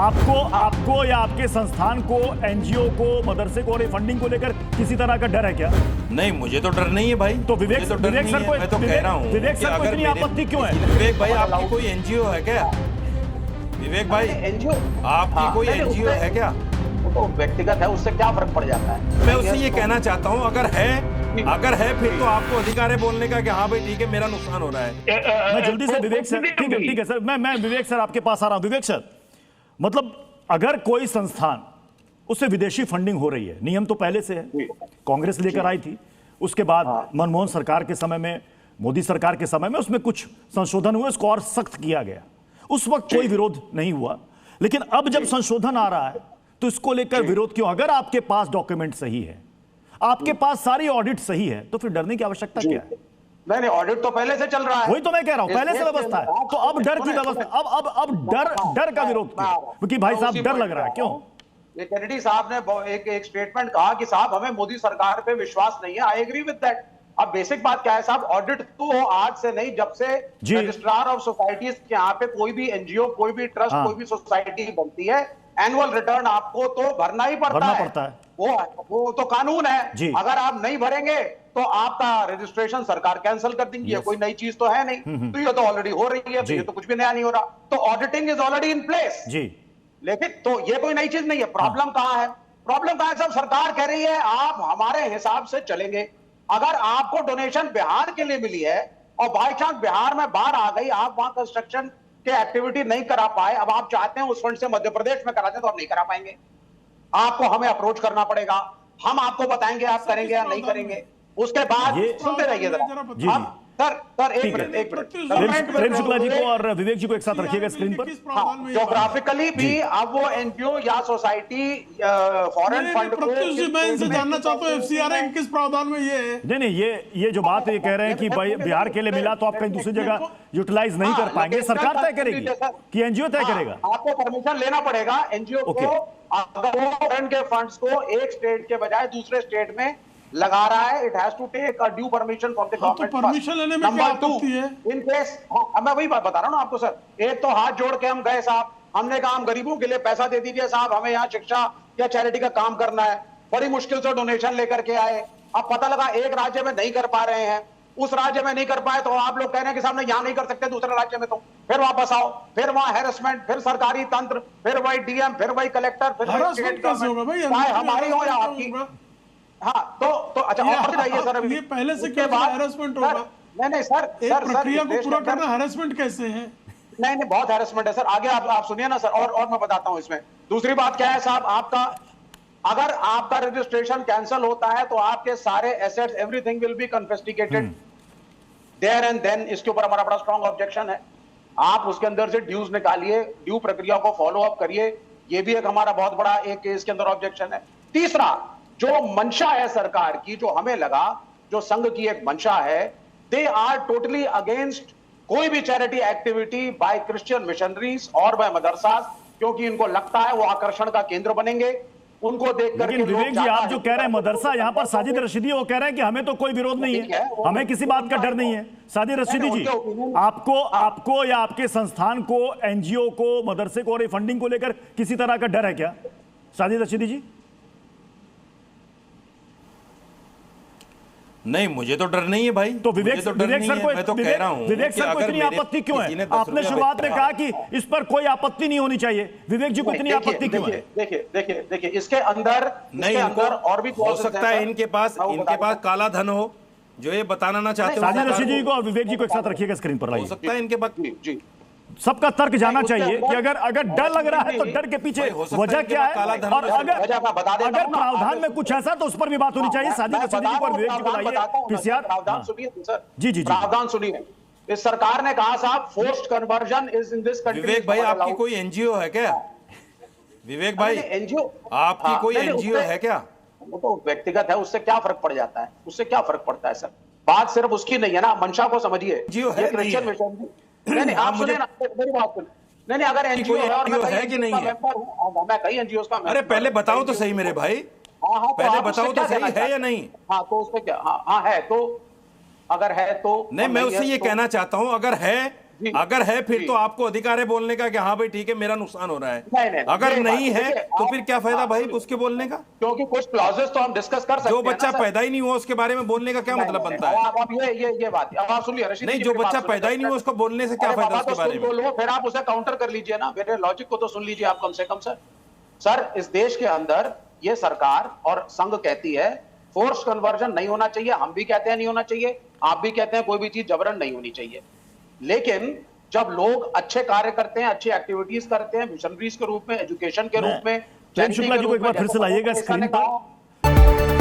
आपको या आपके संस्थान को, एनजीओ को, मदरसे को और ये फंडिंग को लेकर किसी तरह का डर है क्या? नहीं, मुझे तो डर नहीं है भाई। तो विवेक सर को, मैं तो कह रहा हूँ विवेक सर को इतनी आपत्ति क्यों है? विवेक भाई, आपकी कोई एनजीओ है क्या? विवेक भाई, एनजीओ आपकी कोई एनजीओ है क्या? वो तो व्यक्तिगत है, उससे क्या फर्क पड़ जाता है? मैं उससे ये कहना चाहता हूँ, अगर है फिर तो आपको अधिकार है बोलने का कि हाँ भाई ठीक है, मेरा नुकसान हो रहा है। मैं जल्दी से विवेक सर, ठीक है सर, मैं विवेक सर आपके पास आ रहा हूं। विवेक सर, मतलब अगर कोई संस्थान, उससे विदेशी फंडिंग हो रही है, नियम तो पहले से है, कांग्रेस लेकर आई थी, उसके बाद मनमोहन सरकार के समय में, मोदी सरकार के समय में उसमें कुछ संशोधन हुए, उसको और सख्त किया गया। उस वक्त कोई विरोध नहीं हुआ, लेकिन अब जब संशोधन आ रहा है तो इसको लेकर विरोध क्यों? अगर आपके पास डॉक्यूमेंट सही है, आपके पास सारी ऑडिट सही है, तो फिर डरने की आवश्यकता क्या है? नहीं, ऑडिट तो पहले से चल रहा है। वही तो मैं कह रहा हूं, पहले से व्यवस्था है, तो अब डर की व्यवस्था, अब डर का विरोध क्यों? क्योंकि भाई साहब डर लग रहा है, क्यों? ये कैनेडी साहब ने एक स्टेटमेंट कहा कि साहब हमें मोदी सरकार पे विश्वास नहीं है। I agree with that. अब बेसिक बात क्या है साहब, ऑडिट तो हो आज से नहीं, जब से रजिस्ट्रार ऑफ सोसाइटीज के यहाँ पे कोई भी एनजीओ, कोई भी ट्रस्ट, कोई भी सोसाइटी बनती है, एनुअल रिटर्न आपको तो भरना ही पड़ता है। वो तो कानून है। अगर आप नहीं भरेंगे तो आपका रजिस्ट्रेशन सरकार कैंसिल कर देंगी। ये कोई नई चीज तो है नहीं, तो ये तो ऑलरेडी हो रही है, तो ये तो कुछ भी नया नहीं हो रहा। तो auditing is already in place. लेकिन तो ये कोई नई चीज नहीं है। प्रॉब्लम कहां है? प्रॉब्लम कहां है? सब सरकार कह रही है आप हमारे हिसाब से चलेंगे। अगर आपको डोनेशन बिहार के लिए मिली है और बाई चांस बिहार में बाढ़ आ गई, आप वहां कंस्ट्रक्शन के एक्टिविटी नहीं करा पाए, अब आप चाहते हैं उस फंड से मध्य प्रदेश में कराते, तो आप नहीं करा पाएंगे। आपको हमें अप्रोच करना पड़ेगा, हम आपको बताएंगे आप करेंगे या नहीं करेंगे। उसके बाद सुनते रहिए जरा। सर एक मिनट प्रेम शुक्ला जी को और विवेक जी को एक साथ रखिएगा स्क्रीन पर। ज्योग्राफिकली भी अब वो एनजीओ या सोसाइटी फॉरेन फंड को, मैं इनसे जानना चाहता हूँ एफसीआरए किस प्रावधान में ये है? नहीं, ये जो बात ये कह रहे हैं कि भाई बिहार के लिए मिला तो आप कहीं दूसरी जगह यूटिलाइज नहीं कर पाएंगे, सरकार तय करेगी कि एनजीओ तय करेगा? आपको परमिशन लेना पड़ेगा एनजीओ को, अगर वो फॉरेन के फंड्स को एक स्टेट के बजाय दूसरे स्टेट में लगा रहा है, it has to take a due permission from the government. Permission लेने में क्या आपत्ति है? इन केस मैं वही बात बता रहा हूं ना आपको सर। एक तो हाथ जोड़ के हम गए साहब, हमने कहा हम गरीबों के लिए पैसा दे दीजिए साहब, हमें यहाँ शिक्षा या चैरिटी का काम करना है। बड़ी मुश्किल से डोनेशन लेकर के आए, अब पता लगा एक राज्य में नहीं कर पा रहे हैं, उस राज्य में नहीं कर पाए तो आप लोग कह रहे हैं कि साहब यहाँ नहीं कर सकते दूसरे राज्य में, तो फिर वापस आओ, फिर वहां हैरेसमेंट, फिर सरकारी तंत्र, फिर वही डीएम, फिर वही कलेक्टर, फिर चाहे हमारी हो या आपकी। हाँ तो अच्छा और बताइए सर, अभी ये पहले से क्या हैरेसमेंट होगा? नहीं सर, एक प्रक्रिया को पूरा करना हैरेसमेंट कैसे है? नहीं, बहुत हैरेसमेंट है सर। आगे आप सुनिए ना सर, और मैं बताता हूं इसमें। दूसरी बात क्या है साहब, अगर आपका रजिस्ट्रेशन कैंसिल होता है तो आपके सारे assets, everything will be confiscated there and then. इसके ऊपर हमारा बड़ा स्ट्रॉन्ग ऑब्जेक्शन है। आप उसके अंदर से ड्यूज निकालिए, ड्यू प्रक्रिया को फॉलो अप करिए, ये भी एक हमारा बहुत बड़ा एक केस के अंदर ऑब्जेक्शन है। तीसरा, जो मंशा है सरकार की, जो हमें लगा जो संघ की एक मंशा है, दे आर टोटली अगेंस्ट कोई भी charity activity by Christian missionaries और बाय मदरसा, क्योंकि इनको लगता है वो आकर्षण का केंद्र बनेंगे। उनको देख करके विवेक जी, आप जो कह रहे हैं मदरसा, यहाँ पर साजिद रशीदी वो कह रहे हैं कि हमें तो कोई विरोध नहीं है, हमें किसी बात का डर नहीं है। साजिद रशीदी जी, आपको या आपके संस्थान को, एनजीओ को, मदरसे को और ये फंडिंग को लेकर किसी तरह का डर है क्या? साजिद रशीदी जी। नहीं, मुझे तो डर नहीं है भाई। तो विवेक सर को, मैं तो कह रहा हूं, विवेक सर को इतनी आपत्ति क्यों है? आपने शुरुआत में कहा कि इस पर कोई आपत्ति नहीं होनी चाहिए, विवेक जी को इतनी आपत्ति क्यों है? देखिए इसके अंदर नहीं, और भी हो सकता है इनके पास काला धन हो जो ये बताना ना चाहते। साजिद रशीदी जी को और विवेक जी को एक साथ रखिएगा स्क्रीन पर। हो सकता है इनके पास जी सबका तर्क जाना चाहिए कि अगर डर लग रहा है तो डर के पीछे वजह क्या है, और अगर प्रावधान में कुछ ऐसा तो उस पर भी बात होनी चाहिए। साजिद रशीदी जी को और विवेक जी को लाइए। प्रावधान सुनिए सर, जी प्रावधान सुनिए। इस सरकार ने कहा साहब forced conversion is in this country. Vivek भाई, आपकी कोई एनजीओ है क्या? विवेक भाई, एनजीओ आपकी कोई एनजीओ है क्या? वो तो व्यक्तिगत है, उससे क्या फर्क पड़ जाता है? उससे क्या फर्क पड़ता है सर? बात सिर्फ उसकी नहीं है ना, मंशा को समझिए। क्रिश्चियन मिशन, नहीं आप सुनिए ना मेरी बात सुनिए। नहीं अगर एनजीओ है और है कि नहीं है? मैं कई एनजीओ का, अरे पहले बताओ तो सही मेरे भाई, पहले बताओ तो सही है या नहीं? हाँ तो उसमें क्या, हाँ है तो, अगर है तो नहीं, मैं उससे ये कहना चाहता हूं, अगर जी। अगर है फिर जी। तो आपको अधिकार है बोलने का कि हाँ भाई ठीक है मेरा नुकसान हो रहा है। नहीं, अगर ये नहीं बात- है देखिए, तो आप- फिर क्या फायदा आप- भाई उसके बोलने का? क्योंकि कुछ क्लॉजेस तो हम डिस्कस कर सकते जो हैं ना बच्चा सर। पैदा ही नहीं हुआ उसके बारे में बोलने का क्या नहीं, मतलब नहीं, बनता है? अब ये बात अब आप सुनिए रशीद नहीं, जी, जो मेरी बात बच्चा सुनिए, पैदा ही नहीं हुआ उसको बोलने से क्या अरे फायदा बाबा, उसके तो बारे सुन में? तो लो, फिर आप उसे काउंटर कर लीजिए ना, मेरे लॉजिक को तो सुन लीजिए आप कम से कम सर। सर, इस देश के अंदर ये सरकार और संघ कहती है फोर्स कन्वर्जन नहीं होना चाहिए, हम भी कहते हैं नहीं होना चाहिए, आप भी कहते हैं कोई भी चीज जबरन नहीं होनी चाहिए। लेकिन जब लोग अच्छे कार्य करते हैं, अच्छी एक्टिविटीज करते हैं, मिशनरीज के रूप में, एजुकेशन के रूप में, प्रेम शुक्ला जी को एक बार फिर से लाइएगा जैसा स्क्रीन ने पर। कहा,